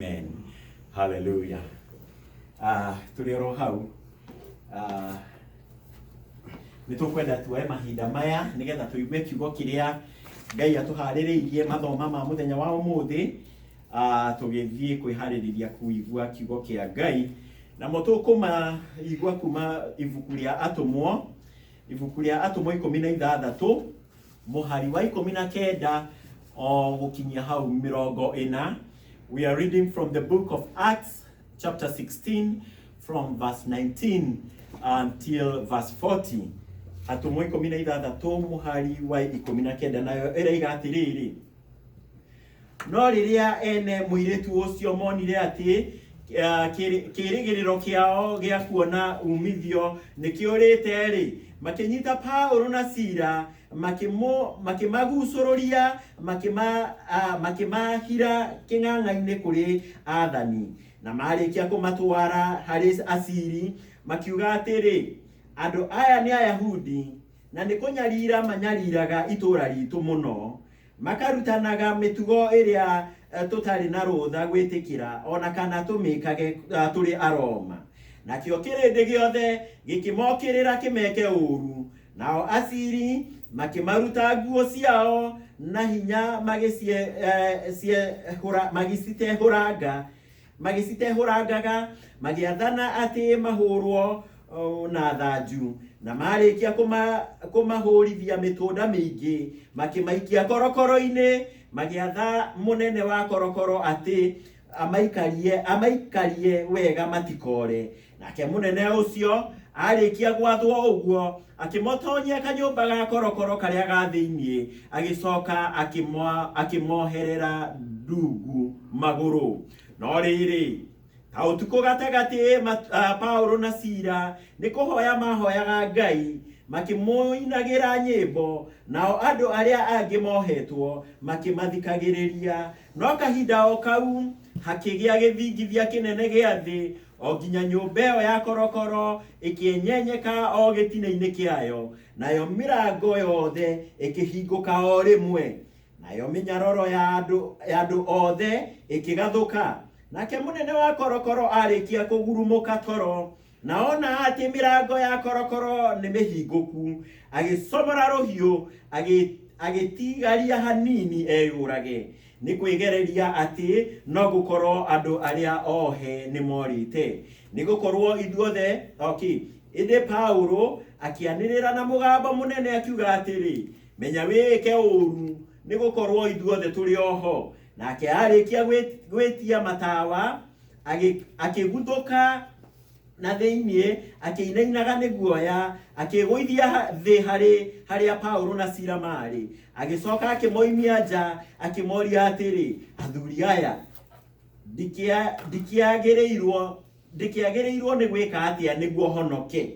Amen. Hallelujah. Tulio hau nitukwenda tuwe mahinda maya nigetha tuigue kiugo kiria Ngai atuhaririirie mathoma ma muthenya wa umuthi tugithie kwihaririria kuigua kiugo kia Ngai na mutukuma igua kuma ibuku ria atumwo 16 muhari wa 19 gukinyia hau 40. We are reading from the book of Acts, chapter 16, from verse 19 until verse 40. Atumwo 16 muhari wa 19 nayo ĩraiga atĩrĩrĩ: no rĩrĩa ene mũirĩtu ũcio monire atĩ kĩrĩgĩrĩro kĩao gĩa kuona umithio nĩkĩũrĩte-rĩ, makĩnyita Paulo na Sila makimagucũrũria makimahira kĩng'ang'a-inĩ kũrĩ athani, na marĩkia kũmatwara harĩ aciri makiuga atĩrĩ, andũ aya nĩ Ayahudi na nĩ kũnyarira manyariraga itũũra ritũ mũno, makarutanaga mĩtugo ĩrĩa tũtarĩ na rũtha gwĩtĩkĩra ona kana tũmĩkage tũrĩ Aroma. Nakĩo kĩrĩndĩ gĩothe gĩkĩmokĩrĩra kĩmeke ũru, nao aciri makimaruta nguo ciao na hinya magĩcitehurangaga magĩathana atĩ mahũrwo na thanju, na marĩkia kũmahũrithia mĩtũnda mĩingĩ makĩmaikia korokoro-inĩ, magĩatha mũnene wa korokoro atĩ amaikarie wega matikore. Nake mũnene ũcio arĩkia gwathwo ũguo akĩmotonyia kanyũmba ga korokoro karĩa ga thĩinĩ, agĩcoka akĩmoherera ndungu magũrũ. No rĩrĩ, ta ũtukũ gatagatĩ Paulo na Sila nĩ kũhoya mahoyaga Ngai makĩmũinagĩra nyĩmbo, nao andũ arĩa angĩ mohetwo makĩmathikagĩrĩria. No kahinda o kau hakĩgĩa gĩthingithia kĩnene gĩa thĩ, o nginya nyũmba ĩyo ya korokoro ĩkĩenyenyeka o gĩtina-inĩ kĩayo, nayo mĩrango yothe ĩkĩhingũka o rĩmwe, nayo mĩnyororo ya andũ othe ĩkĩgathũka. Nake mũnene wa korokoro arĩkia kũgurumũka toro na ona atĩ mĩrango ya korokoro nĩ mĩhingũku, agĩcomora rũhiũ agĩtigaria hanini eyũrage, nĩ kwĩgereria atĩ no gũkorwo andũ arĩa ohe nĩ morĩte. Nĩ gũkorwo ithuothe ĩndĩ Paulo akĩanĩrĩra na mũgambo mũnene akiuga atĩrĩ, menya wĩke ũru nĩ gũkorwo ithuothe tũrĩ oho. Nake arĩkia gwĩtia matawa akĩguthũka na thĩinĩ akĩinainaga nĩ guoya, akĩgũithia thĩ harĩa Paulo na Sila marĩ, agĩcoka akĩmoimia nja akĩmoria atĩrĩ, athuri aya, ndikĩagĩrĩirwo nĩ gwĩka atĩa nĩguo honoke?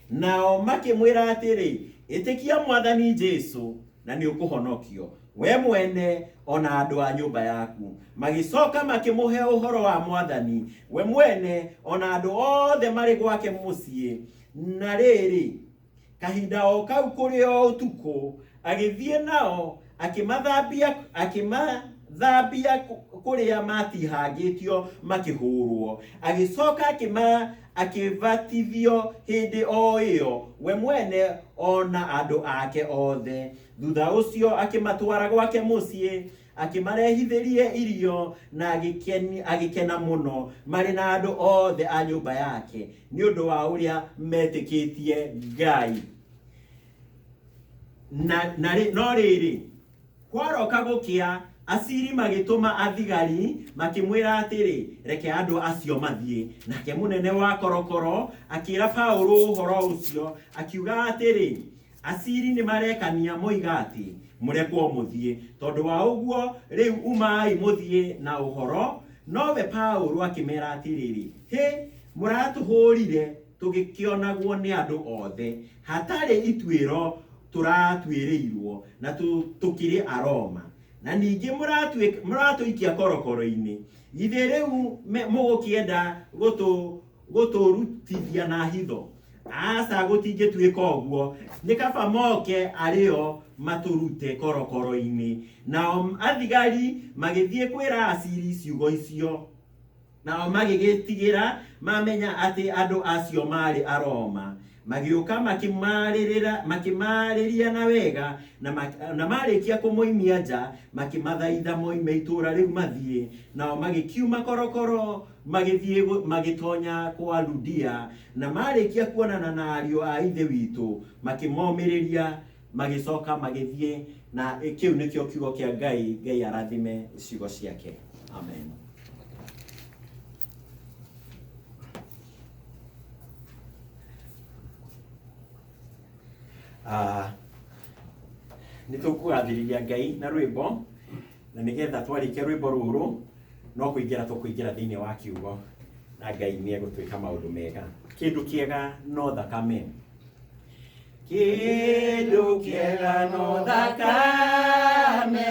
Nao makĩmwĩra atĩrĩ, ĩtĩkia Mwathani Jesũ na nĩ ũkũhonokio, we mwene ona andũ a nyũmba yaku. Magĩcoka makĩmũhe ũhoro wa Mwathani, we mwene ona andũ othe marĩ gwake mũciĩ. Na rĩrĩ, kahinda o kau kũrĩ o ũtukũ, agĩthiĩ nao akĩmathambia kũrĩa matihangĩtio makĩhũrwo, agĩcoka akĩbatithio hĩndĩ o ĩyo, we mwene ona andũ ake othe. Thutha ũcio akĩmatwara gwake mũciĩ, akĩmarehithĩrie irio na agĩkena mũno marĩ na andũ othe a nyũmba yake nĩ ũndũ wa ũrĩa metĩkĩtie Ngai. No rĩrĩ, kwaroka gũkĩa, aciri magĩtũma athigari makĩmwĩra atĩrĩ, reke andũ acio mathiĩ. Nake mũnene wa korokoro akĩĩra Paulo ũhoro ũcio akiuga atĩrĩ, aciri nĩ marekania moiga atĩ mũrekwo mũthiĩ. Tondũ wa ũguo rĩu umai mũthiĩ na ũhoro. Nowe Paulo akĩmera atĩrĩrĩ, mũratũhũrire tũgĩkĩonagwo nĩ andũ othe, hatarĩ ituĩro tũratuĩrĩirwo na tũkĩrĩ Aroma, na ningĩ mũratũikia korokoro-inĩ. Githĩ rĩu mũgũkĩenda gũtũrutithia na hitho? Aca gũtingĩtuĩka ũguo, nĩ kaba moke arĩo matũrute korokoro-inĩ. Nao athigari magĩthiĩ kwĩra aciri ciugo icio. nao magigitigira mamenya ati andu acio mari Aroma, magiuka makimariria na wega na marikia kumuimia nja, makimathaitha moime itura riu mathie, nao magikiuma korokoro magitonya kwa Ludia, na marikia kuonana na ariu a ithe witu makimomiriria magicoka magithie. Na kiu nikio kiugo kia Ngai arathime ciugo ciake. Amen. Nitukugathiriria Ngai na rwimbo, na nigetha twarikie rwimbo ruru no kuingira tukuingira thiini wa kiugo, na Ngai ni egutwika maundu mega. Kindu kiega no thakame, kindu kiega no thakame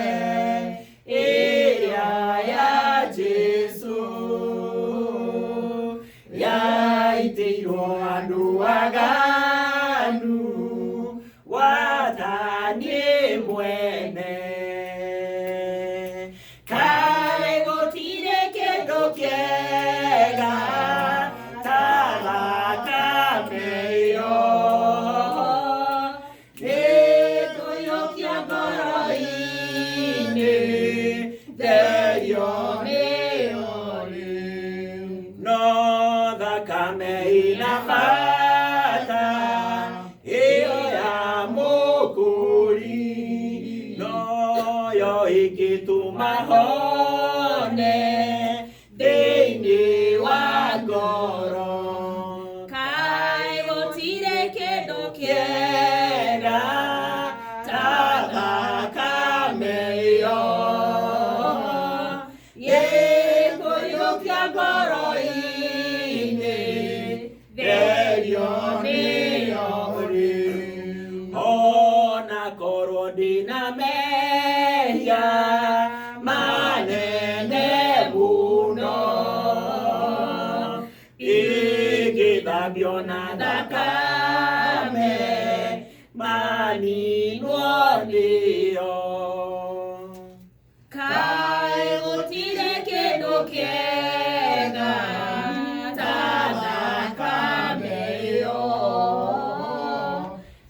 iria ya Jesu yaitĩirwo andu aganu wathani mwene. Kaĩ gũtirĩ kĩndũ kĩega ta thakame ĩyo, nĩngũiyũkia ngoro-inĩ therio nĩyo rĩu. No thakame ĩna bata ĩyo ya mũkũri, noyo ĩngĩtũma hone thĩinĩ wa ngoro. Kaĩ gũtirĩ kĩndũ kĩega ta thakame ĩyo, ĩkũiyũkia ngoro-inĩ therio nĩyo rĩu. Ona korwo ndĩna mehia manene mũno, ingĩthambio na thakame maninwo nĩyo. Kaĩ gũtirĩ kĩndũ kĩega ta thakame ĩyo,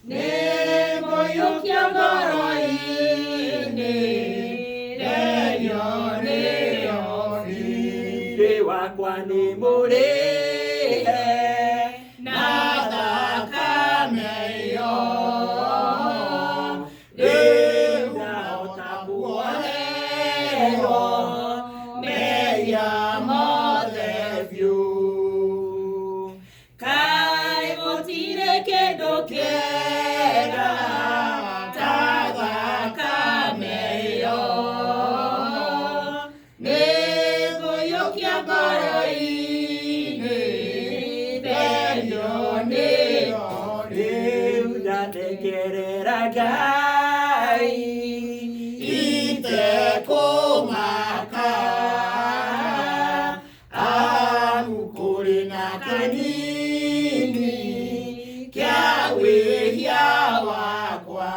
nĩngũiyũkia ngoro-inĩ therio nĩyo thirĩ wakwa nĩ mũrĩhe na thakame ĩyo. Rĩu ndahota kuoherwo mehia mothe biũ. Kaĩ gũtirĩ kĩndũ kĩega ta thakame ĩyo, nĩngũiyũkia ngoro-inĩ therio nĩyo rĩu. Ndathekerera Ngai itekũmaka, amu kũrĩ na kanini kĩa wĩhia wakwa.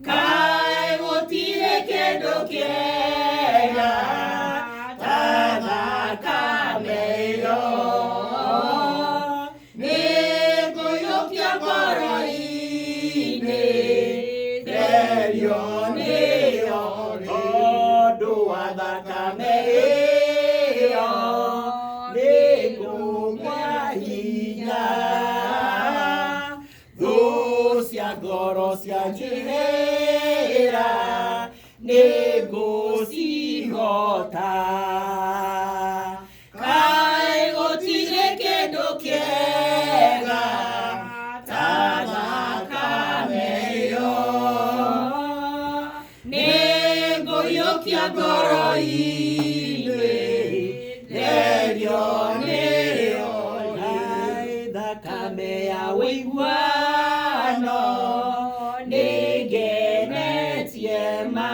Kaĩ gũtirĩ kĩndũ kĩega ta thakame ĩyo, nĩngũiyũkia ngoro-inĩ therio nĩyo rĩu. Tondũ wa thakame ĩyo nĩngũgĩa hinya, thũ cia ngoro cianjĩhĩra nĩngũcihota. Kaĩ gũtirĩ kĩndũ kĩega ta thakame ĩyo, nĩngũiyũkia ngoro-inĩ therio nĩyo rĩu. Thakame ya wĩiguano nĩngenetie ma,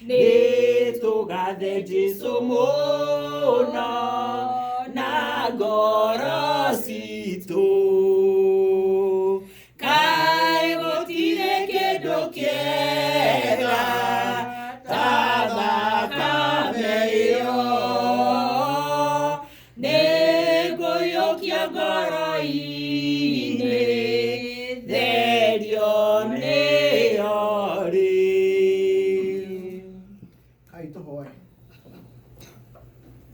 nĩtũgathe Jesũ mũno na ngoro citũ. Kaĩ gũtirĩ kĩndũ kĩega ta thakame Kai tuhoe.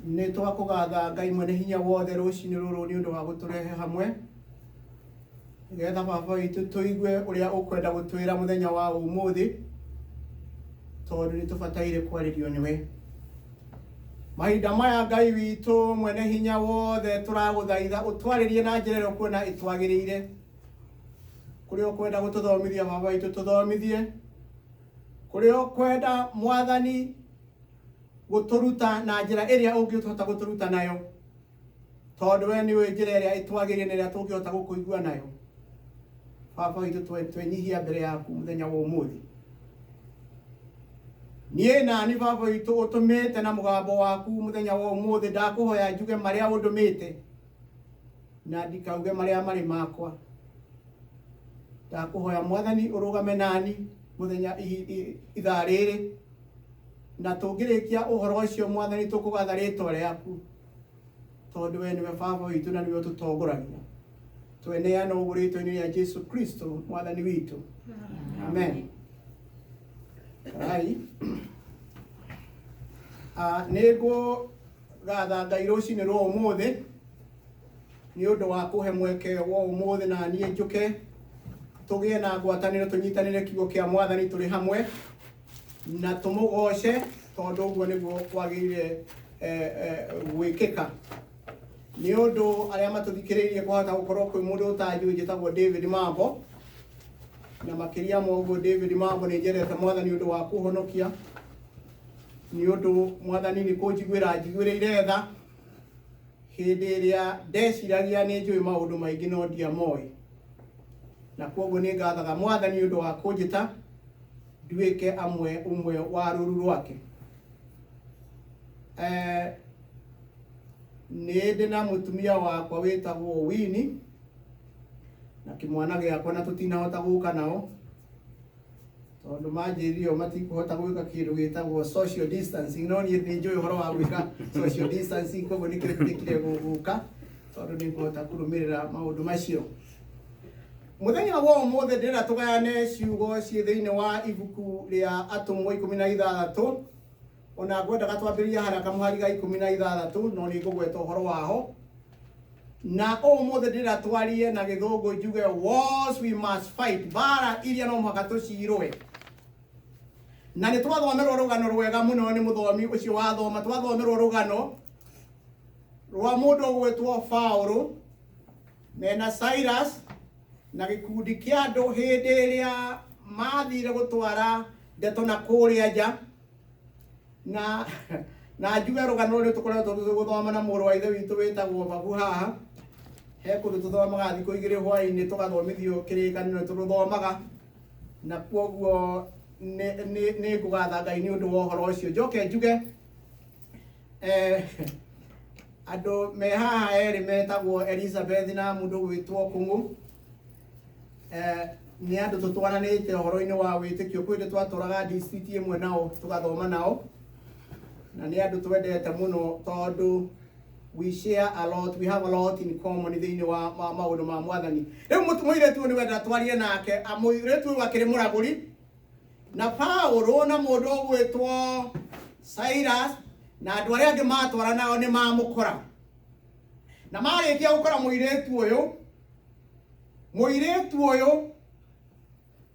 Nĩ twakũgatha Ngai mwene hinya wothe rũcinĩ rũrũ nĩ ũndũ wa gũtũrehe hamwe nĩgetha baba witũ tũigue ũrĩa ũkwenda gũtwĩra mũthenya wa ũmũthĩ tondũ nĩ tũbataire kwarĩrio nĩwe. Mahinda maya Ngai witũ mwene hinya wothe tũragũthaitha ũtwarĩrie na njĩra ĩrĩa ũkuona ĩtwagĩrĩire. Kũrĩa ũkwenda gũtũthomithia baba witũ tũthomithie. Kũrĩa ũkwenda Mwathani gũtũruta na njĩra ĩrĩa ũngĩhota gũtũruta nayo. Tondũ we nĩ njĩra ĩrĩa ĩtwagĩrĩire na ĩrĩa tũngĩhota gũkũigua nayo. Baba witũ twenyihia mbere yaku mũthenya wa ũmũthĩ. Niĩ nani baba witũ ũtũmĩte na mũgambo waku mũthenya wa ũmũthĩ ndakũhoya njuge marĩa ũndũmĩte na ndikauge marĩa marĩ makwa. Ndakũhoya Mwathani ũrũgame nani mũthenya ithaa rĩrĩ na tũngĩrĩkia ũhoro ũcio Mwathani tũkũgatha rĩĩtwa rĩaku tondũ we nĩwe baba witũ na nĩwe ũtũtongoragia. Tweneana ũguo rĩĩtwa-inĩ rĩa Jesu Kristo Mwathani witũ. Amen. Rai. Nĩngũgatha Ngai rũcinĩ rwa ũmũthĩ nĩ ũndũ wa kũhe mweke wa ũmũthĩ na niĩ njũke tũgĩe na ngwatanĩro tũnyitanĩre kiugo kĩa Mwathani tũrĩ hamwe na tũmũgoce tondũ ũguo nĩguo kwagĩrĩire gwĩkĩka. Nĩ ũndũ arĩa matũthikĩrĩirie kũhota gũkorwo kwĩ mũndũ ũtanjũĩ njĩtagwo David Mambo, na makĩria ma ũguo David Mambo nĩ njerete Mwathani nĩ ũndũ wa kũhonokia, nĩ ũndũ Mwathani nĩ kũnjiguĩra njiguĩrĩire tha hĩndĩ ĩrĩa ndeciragia nĩ njũĩ maũndũ maingĩ no ndiamoĩ, na kwoguo nĩ ngathaga Mwathani nĩ ũndũ wa kũnjĩta nduĩke ũmwe wa rũru rwake. Nĩ ndĩ na mũtumia wakwa wĩtagwo Winnie na kĩmwana gĩakwa na tũtinahota gũka nao tondũ manjĩrire matikũhota gwĩka kĩndũ gĩtagwo social distancing, no niĩ nĩ njũĩ ũhoro wa gwĩka social distancing, koguo nĩkĩo ndĩkire gũka tondũ nĩ ngũhota kũrũmĩrĩra maũndũ macio. Mũthenya wa ũmũthĩ ndĩrenda tũgayane ciugo ciĩ thĩinĩ wa ibuku rĩa Atũmwo 16, ona ngwendaga twambĩrĩrie harĩa kamũhari ga 16 no nĩ ngũgweta ũhoro waho. Na ũmũthĩ ndĩrenda twarie na gĩthũngũ njuge wars we must fight, mbara iria no mũhaka tũcirũe. Na nĩ twathomerwo rũgano rwega mũno nĩ mũthomi ũcio wathoma, twathomerwo rũgano rwa mũndũ ũgwĩtwo Paulo mena Silas na gĩkundi kĩa andũ hĩndĩ ĩrĩa mathire gũtwara ndeto na kũrĩa nja. Na njuge rũgano rũrũ tũkoretwo tũgĩthoma na mũrũ wa ithe witũ wĩtagwo Babu haha. He kũndũ tũthomaga thikũ igĩrĩ hwaĩ-inĩ tũgathomithio kĩrĩkanĩro tũthomaga, na kwoguo nĩ ngũgatha Ngai nĩ ũndũ wa ũhoro ũcio. Njoke njuge andũ me haha erĩ metagwo Elizabeth na mũndũ gwĩtwo Kũng'ũ. Nĩ andũ tũtwaranĩte ũhoro-inĩ wa wĩtĩkio, kwĩ hĩndĩ twatũraga district ĩmwe nao tũgathoma nao, na nĩ andũ twendete mũno tondũ we share a lot, we have a lot in common thĩinĩ wa maũndũ ma Mwathani. Rĩu mũirĩtu ũyũ nĩwenda twarie nake, mũirĩtu ũyũ akĩrĩ mũragũri, na Paulo na mũndũ ũgwĩtwo Silas na andũ arĩa angĩ matwara nao nĩ mamũkora. Na marĩkia gũkora mũirĩtu ũyũ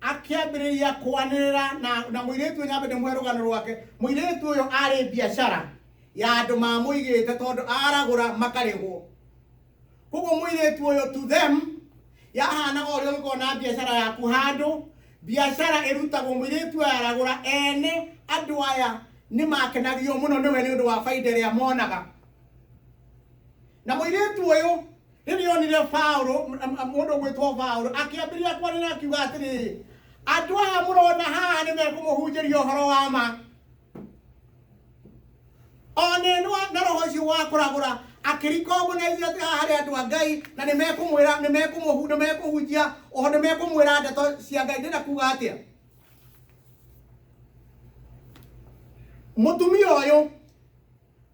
akĩambĩrĩria kwanĩrĩra na mũirĩtu ũyũ nyambe ndĩmũhe rũgano rwake. Mũirĩtu ũyũ arĩ biacara ya andũ mamũigĩte tondũ aragũra makarĩhwo. Koguo mũirĩtu ũyũ to them yahana o ũrĩa ũngĩkorwo na biacara yaku handũ, biacara ĩrutagwo mũirĩtu ũyũ aragũra, ene andũ aya nĩ makenagio mũno nĩwe nĩ ũndũ wa baida ĩrĩa monaga. Na mũirĩtu ũyũ rĩrĩa onire Paulo, mũndũ ũgwĩtwo Paulo akĩambĩrĩria kwanĩrĩra akiuga atĩrĩrĩ, andũ aya mũrona haha nĩ mekũmũhunjĩria ũhoro wa ma. One na roho ũcio wa kũragũra akĩricognize atĩ haha harĩ andũ a Ngai na nĩ mekũhunjia oho nĩ mekũmwĩra ndeto cia Ngai. Ndĩrenda kuga atĩa? Mũtumia ũyũ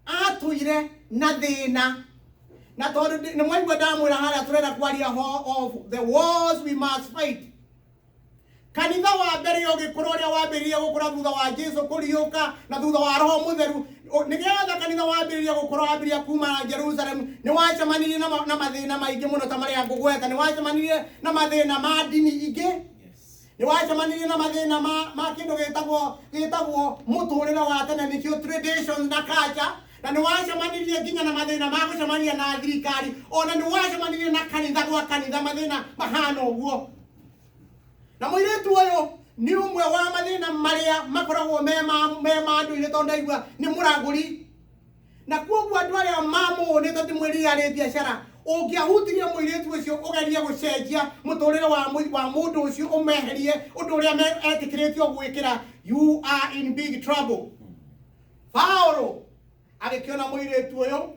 atũire na thĩna, na tondũ nĩ mwaigua ndamwĩra harĩa tũrenda kwaria of the wars we must fight. kanitha wa mbere ũgĩkũra ũrĩa wambĩrĩirie gũkũra thutha wa Jesũ kũriũka na thutha wa Roho Mũtheru, nĩgetha kanitha wambĩrĩirie gũkũra wambĩrĩria kuma Jerusalemu, nĩ wacemanirie na mathĩna maingĩ mũno ta marĩa ngũgweta. Nĩ wacemanirie na mathĩna ma ndini ingĩ, nĩ wacemanirie na mathĩna ma kĩndũ gĩtagwo mũtũrĩre wa tene, nĩkĩo traditions na culture, na nĩ wacemanirie nginya na mathĩna ma gũcemania na thirikari, ona nĩ wacemanirie na kanitha gwa kanitha, mathĩna mahana ũguo. Na mũirĩtu ũyũ nĩ ũmwe wa mathĩna marĩa makoragwo me ma ndũire, tondũ ndaigua nĩ mũragũri. Na kuoguo andũ arĩa mamũũnĩte ndĩmwĩrire arĩ biacara, ũngĩahutirie mũirĩtu ũcio ũgerie gũcenjia mũtũrĩre wa mũndũ ũcio, ũmeherie ũndũ ũrĩa etĩkĩrĩtio gwĩkĩra, you are in big trouble. Paulo agĩkĩona mũirĩtu ũyũ,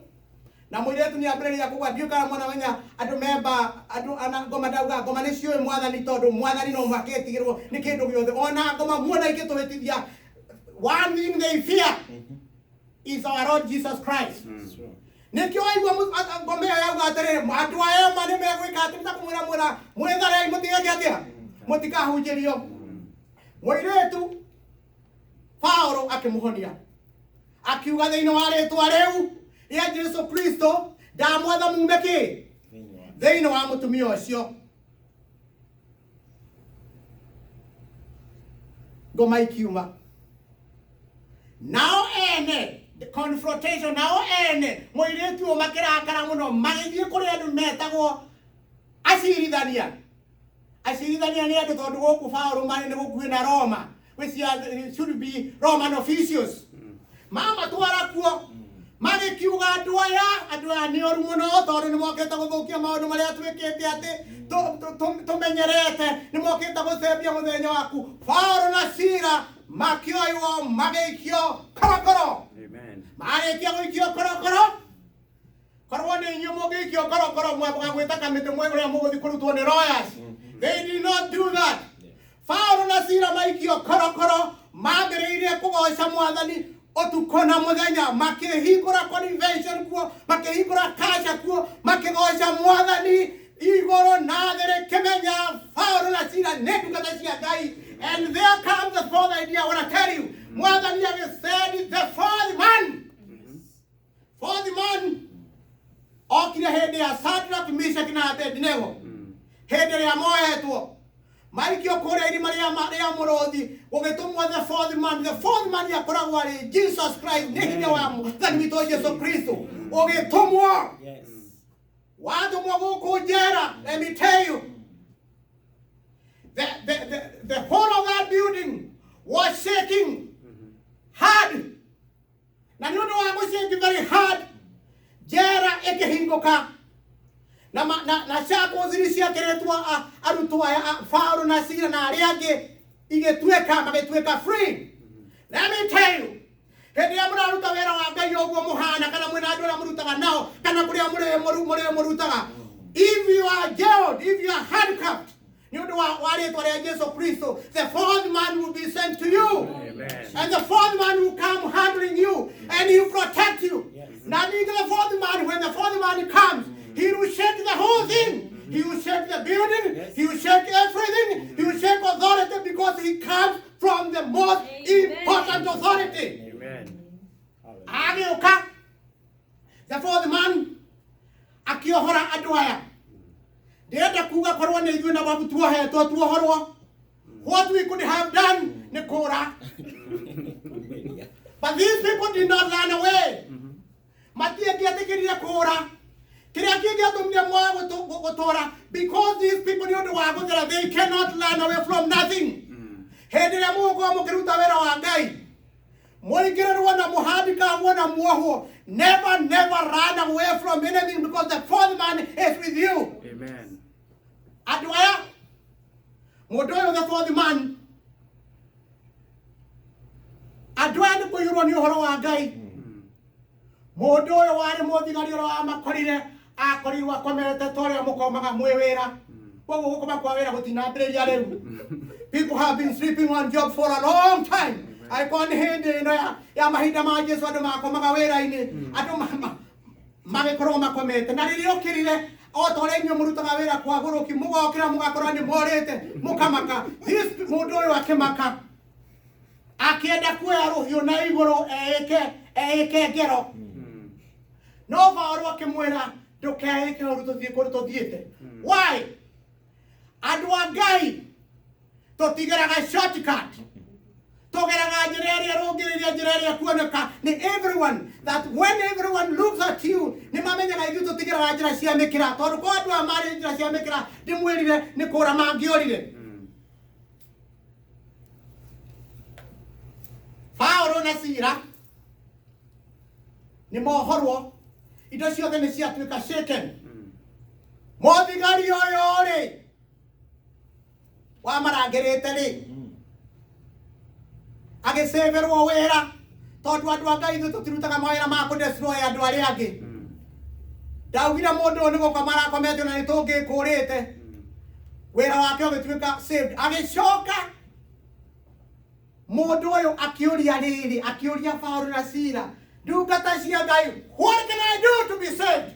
na mũirĩtu nĩ ambĩrĩria kũgwa. Ndiũkana mwana wenya andũ memba andũ ana ngoma ndauga ngoma nĩ ciũĩ Mwathani, tondũ Mwathani no mũhaka etigĩrwo nĩ kĩndũ gĩothe. Ona ngoma muona ingĩtũhĩtithia, one thing they fear is our Lord Jesus Christ. Nĩkĩo waigua ngoma ĩyo yauga atĩrĩrĩ, andũ aya ma nĩ megwĩka atĩ nĩtakũmwĩra mwĩtharei mũtigage atĩa, mũtikahunjĩrio. Mũirĩtu Paulo akĩmũhonia, akiuga thĩinĩ wa rĩtwa rĩu rĩa Jesũ Kristo ndamwatha mume kĩ thĩinĩ wa mũtumia ũcio. Ngoma ikiuma, nao ene the confrontation, nao ene mũirĩtu ũyũ makĩrakara mũno, magĩthiĩ kũrĩ andũ metagwo acirithania. Acirithania nĩ andũ, tondũ gũkũ Paulo marĩ nĩ gũkuhĩ na Roma, which should be Roman officials. Mamatwara kuo, magĩkiuga andũ aya nĩ oru mũno, tondũ nĩ mokĩte gũthũkia maũndũ marĩa twĩkĩte atĩ tũmenyerete, nĩ mokĩte gũcembia mũthenya waku. Paulo na Sila makĩoywo magĩikio korokoro. Marĩkia gũikio korokoro, korwo nĩ inyuĩ mũngĩikio korokoro mwambaga gwĩta kamĩtĩ mwe ũrĩa mũgũthiĩ kũrutwo nĩ lawyers. They did not do that. Paulo na Sila maikio korokoro, mambĩrĩirie kũgoca Mwathani ũtukũ na mũthenya, makĩhingũra convention kuo, makĩhingũra kasha kuo, makĩgoca Mwathani igũrũ na thĩ rĩkĩmenya Paulo na Sila nĩ ndungata cia Ngai. And there comes the fourth idea I want to tell you. Mwathani agĩsaid the fourth man. Fourth man okire hĩndĩ ya Shadrach, Meshach na Abednego, hĩndĩ ĩrĩa moetwo maikio kũrĩa irima rĩa mũrũthi, gũgĩtũmwo the fourth man. The fourth man akoragwo arĩ Jesus Christ, nĩ hinya wa Mwathani witũ Jesũ Kristo ũgĩtũmwo. Watũmwo gũkũ njera. Let me tell you, the whole of that building was shaking hard. Na nĩ ũndũ wa gũshake very hard, njera ĩkĩhingũka, na shackles iria ciakĩrĩtwo arutwo aya Paulo na Sila na arĩa angĩ magĩtuĩka free. Let me tell you, hĩndĩ ĩrĩa mũraruta wĩra wa Ngai ũguo mũhana, kana mwĩna andũ arĩa mũrutaga nao, kana kũrĩa mũrutaga, if you are jailed, if you are handcuffed, nĩ ũndũ wa rĩtwa rĩa Jesũ Kristo, the fourth man will be sent to you. Amen. And the fourth man will come handling you, and he will protect you. Yes. Now, the fourth man, when the fourth man comes, he will shake the whole thing. He will shake the building. Yes. He will shake everything. He will shake authority, because he comes from the most important authority. Amen. Agĩũka, the fourth man akĩohora andũ aya. Ndĩrenda kuga korwo nĩ ithuĩ na babu tuohetwo tuohorwo. What we could have done nĩ kũra. But these people did not run away. Matiĩngĩetĩkĩrire kũra. Kĩrĩa kĩngĩatũmire moe gũtũra, because these people nĩ ũndũ wa gũthera, they cannot run away from nothing. Hĩndĩ ĩrĩa mũgũkorwo mũkĩruta wĩra wa Ngai, mũingĩrĩrwo na mũhandĩkagwo na muohwo, never run away from anything, because the fourth man is with you. Amen. Andũ aya, mũndũ ũyũ the fourth man, andũ aya nĩ kũiyũrwo nĩ ũhoro wa Ngai. Mũndũ ũyũ warĩ mũthigari ũrĩa wamakorire, akorirwo akomete ta ũrĩa mũkomaga mwĩ wĩra. Koguo gũkoma kwa wĩra gũtinambĩrĩria rĩu. People have been sleeping on job for a long time. Aikoni hĩndĩ ĩno ya mahinda ma Jesũ andũ makomaga wĩra-inĩ, andũ magĩkorwo makomete. Na rĩrĩa ũkĩrire o tore nyo murutaga wira kwa goroki mugokira mugakora ni morete mukamaka this mundu uyu akimaka akienda kuoya ruhiu na iguru eke ngero no Paulo akimwira ndukeke uru tuthie kuru tuthiete why andu a Ngai tutigeraga shortcut tugeraga njira iria rungiriria njira iria kuoneka ni everyone that when everyone looks at you ni mamenyaga ithu tutigeraga njira cia mikira tondu kwa andu a mari njira cia mikira ndimwirire ni kura mangiorire Paulo na Sila ni mohorwo indo ciothe ni ciatuika shaken mothigari uyu ri wa marangirite ri agiseverwo wira tondu andu a Ngai ithu tutirutaga mawira ma kudestroy andu aria angi ndaugire mundu ni guka marakometio na nitungikurite wira wake ugituika saved agicoka mundu uyu akiuria riri akiuria Paulo na Sila ndungata cia Ngai what can I do to be saved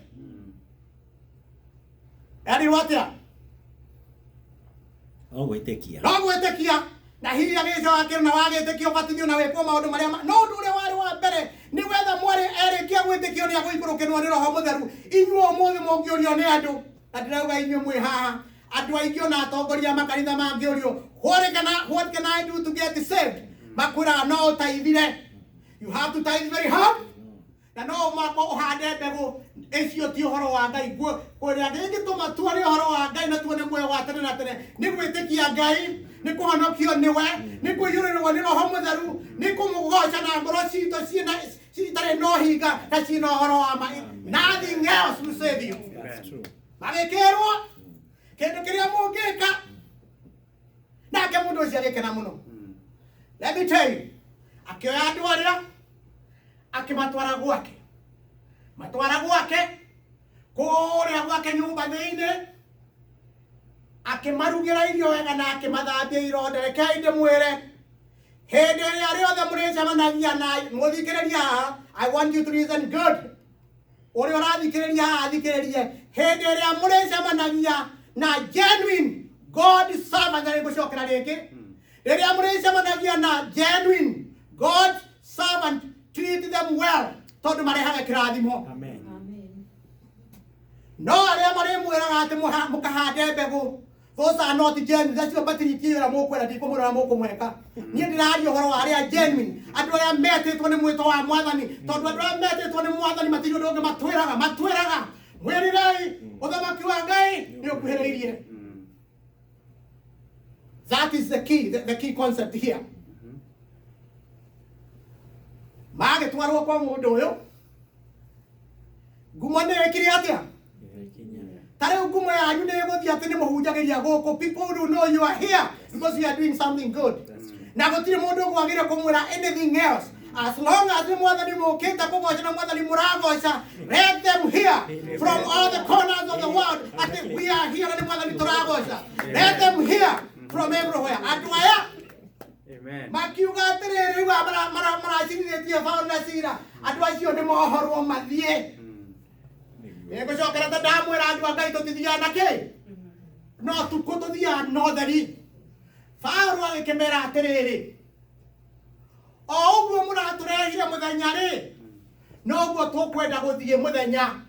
eri watia no gwitikia na hihi agicoka na wagitikio batithio na wekwo maundu maria no ndu uria wari wa mbere ni wetha mwari erikia gwitikio ni aguikurukinwo ni Roho Mutheru inyuo muthi mungiurio ni andu na ndirauga inyuo mwi haha andu aingi ona atongoria makanitha mangiurio what can I do to get saved makwira no taithire you have to tithe very hard na no mako uhande mbegu icio ti uhoro wa Ngai kuria ringi tumatua ni uhoro wa Ngai na tuone muoyo wa tene na tene ni gwitikia Ngai ni kuhonokio niwe ni kuyurirwo ni Roho Mutheru ni kumugoca na ngoro cito citare no hinga na cina uhoro wa mai nothing else will save you. That's true. Magikirwo kindu kiria mungika nake mundu ucio agikena muno. Let me tell you, akioya andu aria akimatwara gwake kuria gwake nyumba thiini akimarugira irio wega na akimathambia ironda reke ndimwire hindi iria riothe muricemanagia na muthikiriria I want you to listen good uria urathikiriria athikiririe hindi iria muricemanagia na genuine God servant na ngucokera ringi riria muricemanagia na genuine God servant treat them well tondu marehaga kirathimo Amen. no aria marimwiraga ati mukahande mbegu those are not genuine that's batirikira mukwera ndikumurora mukumweka nie ndiraria uhoro wa aria genuine andu aria metitwo ni mwito wa mwathani tondu andu aria metitwo ni mwathani matirio ndungi matwiraga mwirirei uthamaki wa Ngai ni ukuhiriirie that is the key concept here magitwarwo kwa mundu uyu ngumo ni ikiri atia tare ngumo yanyu ni guthia ati ni muhunjagiria guku people who know you are here because you are doing something good na gutire mundu gwagire kumwira anything else as long as ni mwathani mukita kugoca na mwathani muragoca let them hear from all the corners of the world ati we are here ni mwathani turagoca let them hear from everywhere andu aya makiuga atiriri wa maracinirie Paulo na Sila andu acio ni mohorwo mathie ngucokera ta ndamwira andu a Ngai tutithia na ki no tukututhia notheri Paulo agikimera atiriri o uguo muraturehire muthenya ri no uguo tukwenda guthie muthenya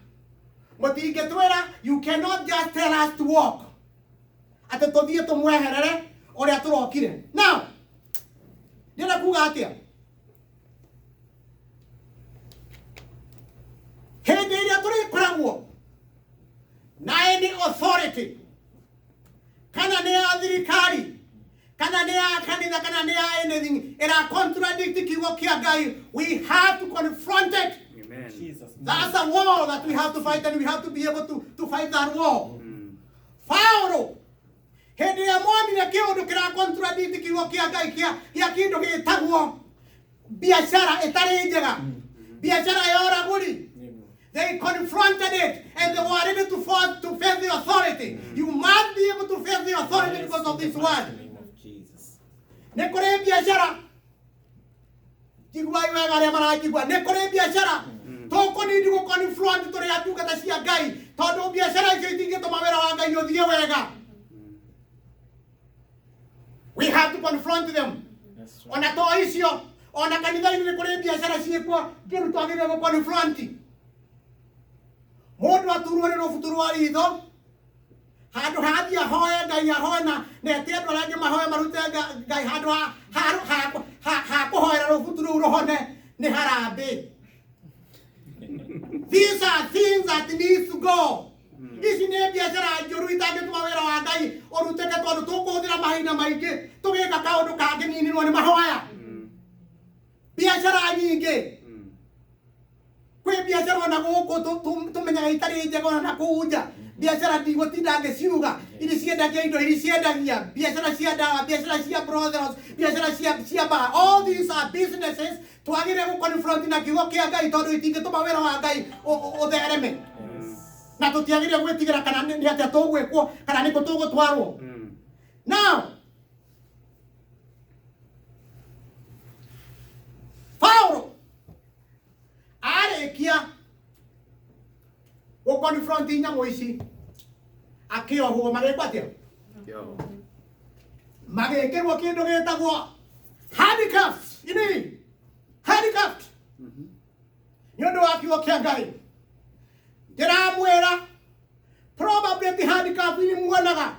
mutingitwira you cannot just tell us to walk ati tuthie tumweherere uria turokire now ndira kuga atia hindi iria turikoragwo na any authority kana ni ya thirikari kana ni ya kanitha kana ni ya anything ira contradict kiugo kia Ngai we have to confront it. Amen. Jesus. That's a war that we have to fight and we have to be able to fight that war. Paulo hindi ya mwani na kiundu kira contradict kiugo kia Ngai kia kindu gitagwo biashara itari njega biashara ya oraguri. They confronted it and they were ready to face the authority. You must be able to face the authority because of this word. Nekore biashara jigwa iwe gare mara jigwa nekore biashara toko ni digo confront to ya duka ta cia Ngai tondu biashara icio itingĩtũma wĩra wa Ngai ũthiĩ wega. We have to confront them. That's right. Ona to icio, ona kanitha-inĩ nĩ kũrĩ biashara ciĩkuo kĩndũ twagĩrĩire gũ confront. Mũndũ aturwo nĩ rũbutu rwa ritho, handũ hathiĩ ahoe Ngai ahoe na ete andũ arĩa angĩ mahoe marute Ngai handũ ha kũhoera rũbutu rũu rũhone nĩ harambĩ. These are things that need to go. Ici nĩ biashara njũru itangĩtũma wĩra wa Ngai ũrutĩke tondũ tũkũhũthĩra mahinda maingĩ tũgĩka kaũndũ kangĩninĩrwo nĩ mahoya. Biashara nyingĩ. Kwĩ biashara ona gũkũ tũmenyaga itarĩ njega ona na kũu nja. Biashara ndigũtinda ngĩciuga. Iria ciendagia indo, iria ciendagia. Biashara cia ndawa, biashara cia brothels, biashara cia bar. All these are businesses twagĩrĩire gũ-confront na kiugo kĩa Ngai tondũ itingĩtũma wĩra wa Ngai ũthereme. Na tũtiagĩrĩire gwĩtigĩra kana nĩ atĩa tũgwĩkwo kana nĩkũ tũgũtwarwo. Now, Paulo arĩkia gũ-confront nyamũ ici akĩohwo magĩkwo atĩa? Magĩkĩrwo kĩndũ gĩtagwo handcuffs. Ini handcuffed. Nĩ ũndũ wa kiugo kĩa Ngai. Ndĩramwĩra probably the handcuff ni muonaga.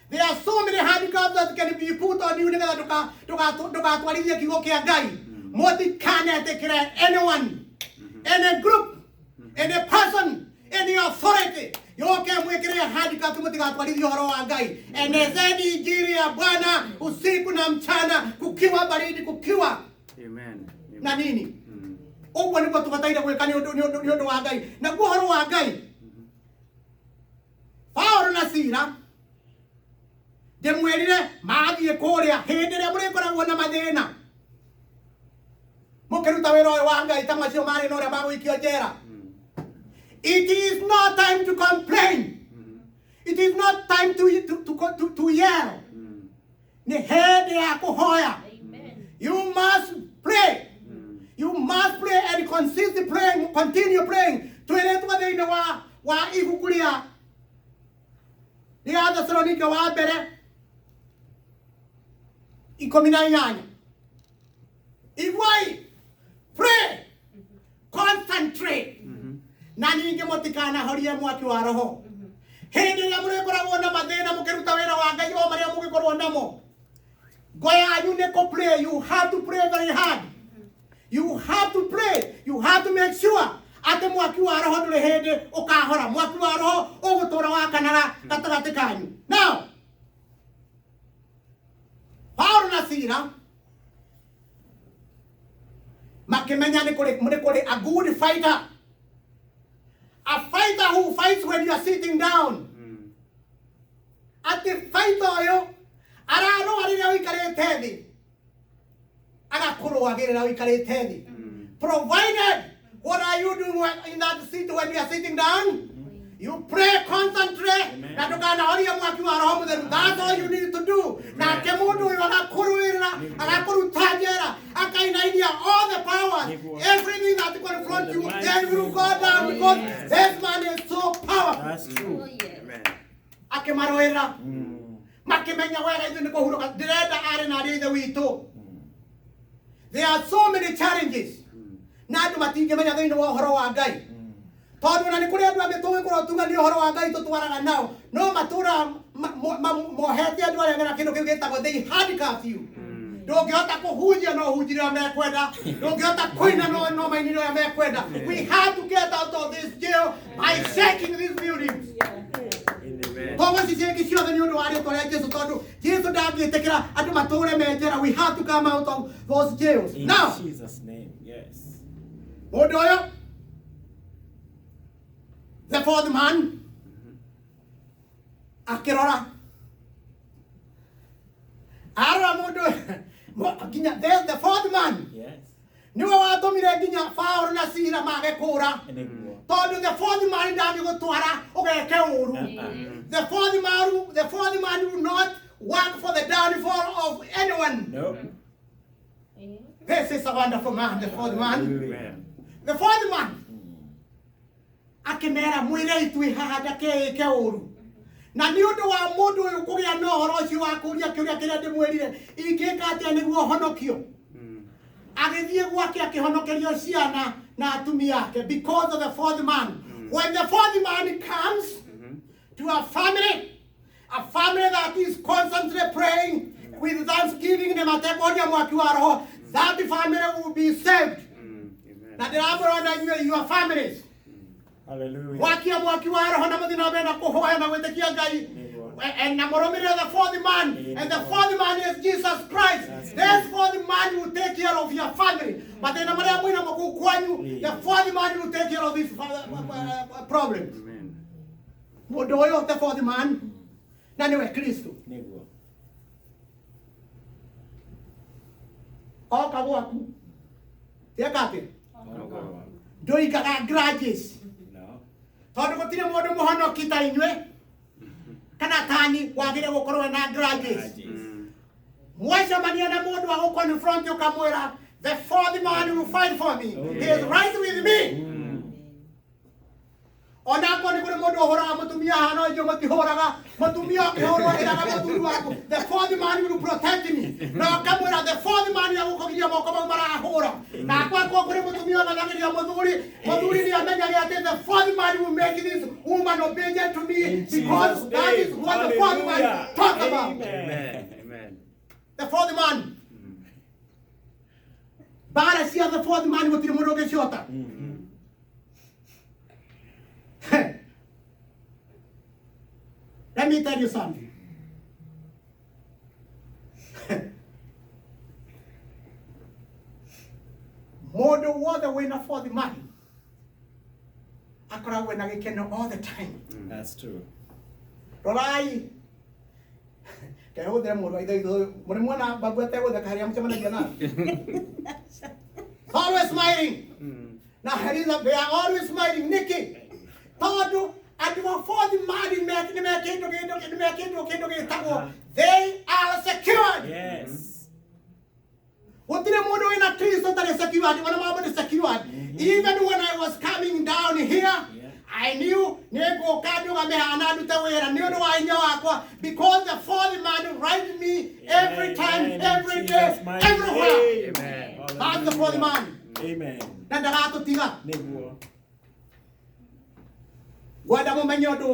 There are so many handcuffs that can be put on you nĩgetha ndũgatwarithie kiugo kĩa Ngai. Mũtikanetĩkĩre anyone, any group, any person, any authority yoke mwĩkĩre handcuff mũtigatwarithie ũhoro wa Ngai. Enezeni injili ya Bwana usiku na mchana, kukiwa baridi, kukiwa Amen. na nini. Ũguo nĩguo tũbataire gwĩka nĩ ũndũ wa Ngai. Naguo ũhoro wa Ngai, Paulo na Sila ndĩmwĩrire mathiĩ kũrĩa hĩndĩ ĩrĩa mũrĩkoragwo na mathĩna mũkĩruta wĩra ũyũ wa Ngai ta macio marĩ na ũrĩa magũikio njera. It is not time to complain. It is not time to yell. Nĩ hĩndĩ ya kũhoya. You must pray. You must pray and consist praying, continue praying. Tueretwo thĩinĩ wa ibuku rĩa Thessalonike wa mbere 18. Igwai, pray, concentrate. Na ningĩ mũtikanahorie mwaki wa roho. Hĩndĩ ĩrĩa mũrĩkoragwo na mathĩna mũkĩruta wĩra wa Ngai o marĩa mũgĩkorwo namo, ngo yanyu nĩ kũ pray. You have to pray very hard. You have to pray. You have to make sure ati mwaki wa roho ndũrĩ hĩndĩ ũkahora. Mwaki wa roho ũgũtũra wakanaga gatagatĩ kanyu. Now, Paulo na Sila makĩmenya nĩ kũrĩ a good fighter. A fighter who fights when you are sitting down. Ati fighter ũyũ ararũa rĩrĩa ũikarĩte thĩ, agakũrũagĩrĩra ũikarĩte thĩ. Provided, what are you doing in that seat when you are sitting down? You pray, concentrate. Na ndũkanahorie mwaki wa roho mũtheru. That's all you need to do. Nake mũndũ ũyũ agakũrũĩrĩra, agakũruta njera, akainainia all the powers, everything that confront you, then will go down because this man is so powerful. That's true. Amen. Akĩmarũĩrĩra. Makĩmenya wega ithuĩ nĩ kũhurũka. Ndĩrenda arĩ na arĩ ithe witũ. There are so many challenges. Na andũ matingĩmenya thĩinĩ wa ũhoro wa Ngai. Tondũ na nĩ kũrĩ andũ angĩ tũgĩkorwo tungania ũhoro wa Ngai tũtwaraga nao, no matũra mohete andũ arĩa mena kĩndũ kĩu gĩtagwo they handcuff you. Ndũngĩhota kũhunjia no ũhunjire ũrĩa mekwenda. Ndũngĩhota kũina no mainire ũrĩa mekwenda. We have to get out of this jail by shaking these buildings. Thomas is saying ciothe nĩ ũndũ wa rĩĩtwa rĩa Jesũ tondũ Jesũ ndangĩtĩkĩra andũ matũre me njera. We have to come out of those jails. In Now, Jesus' name, yes. mũndũ ũyũ, the fourth man, akĩrora arora mũndũ nginya the fourth man Yes. niwe watũmire nginya Paulo na Sila mage kũra. Nĩguo. Tondũ the fourth man ndangĩgũtwara ũgeke ũũru. The fourth man will not work for the downfall of anyone. Nope. This is a wonderful man, the fourth man. Hallelujah. The fourth man akimera mwire itwi haha ndake uru na ni undu wa mundu uyu kugia no horo ucio wa kuria kiuria kiria ndimwirire ingika atia niguo honokio agithie gwake akihonokerio ciana na atumia yake because of the fourth man. When the fourth man comes to a family that is constantly praying with thanksgiving na mategonia mwaki wa roho, that family will be saved. Na ndiramuona your families. Hallelujah. Wakia mwaki wa roho na muthina bena kuhoya na gwetikia Ngai. And namoromire the fourth man, and the fourth man is Jesus Christ. This fourth man will take care of your family. But then the fourth man will take care of this problems. Mundu uyu the fourth man na niwe Kristo. Oka gwaku tiakate ndoigaga grudges tondu gutire mundu muhonoki ta inywe kana tani wagire gukorwo na grudges. Mwacemania na mundu wa gukonfront ukamwira the fourth man will fight for me. He is right with me. Ona kwa ni kuri mundu uhora mutumia hano njo matihoraga mutumia ukihorwa iraga mutumia wako the fourth man will protect me. Na kamwira the fourth man ya gukogiria moko mau marahura na kwa kuri mutumia nganagiria muthuri ni amenyaga ati the fourth man will make this woman obedient to me because that is what the fourth man talk about. Amen. The fourth man. Bara sia the fourth man gutire mundu ugiciota. Let me tell you something. Mundu wothe wina fourth man akoragwo na gikeno all the time. That's true. Rorai kai hudre mundu aitho muri mwana babu ateguthe karia mucemanagia na always smiling. Now they are always smiling. Nikki tondu andu fourth man they are secured. Yes. Utire mundu wina Kristo tari secured. Wana mambo ni secured. Even when I was coming down here, I knew nego kadu gamehana nduta wera ni undu wa inya wakwa because the fourth man right me every time, every day, everywhere. Amen. That's the fourth man. Amen. Na ndagato tiga. Niguo. Gwada mumenye undu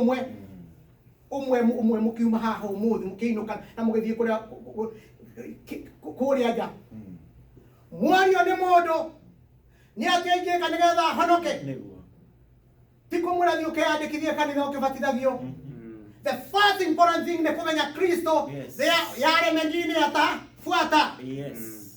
umwe mukiuma haha umuthi mukiinuka na mugithie kuria nja. Mwario ni mundu ni atingika nigetha honoke. Niguo. Tiko murathi ukiandikithia kanitha ukibatithagio. The first important thing ni kumenya Kristo. Yale mengine yatafuata. Yes.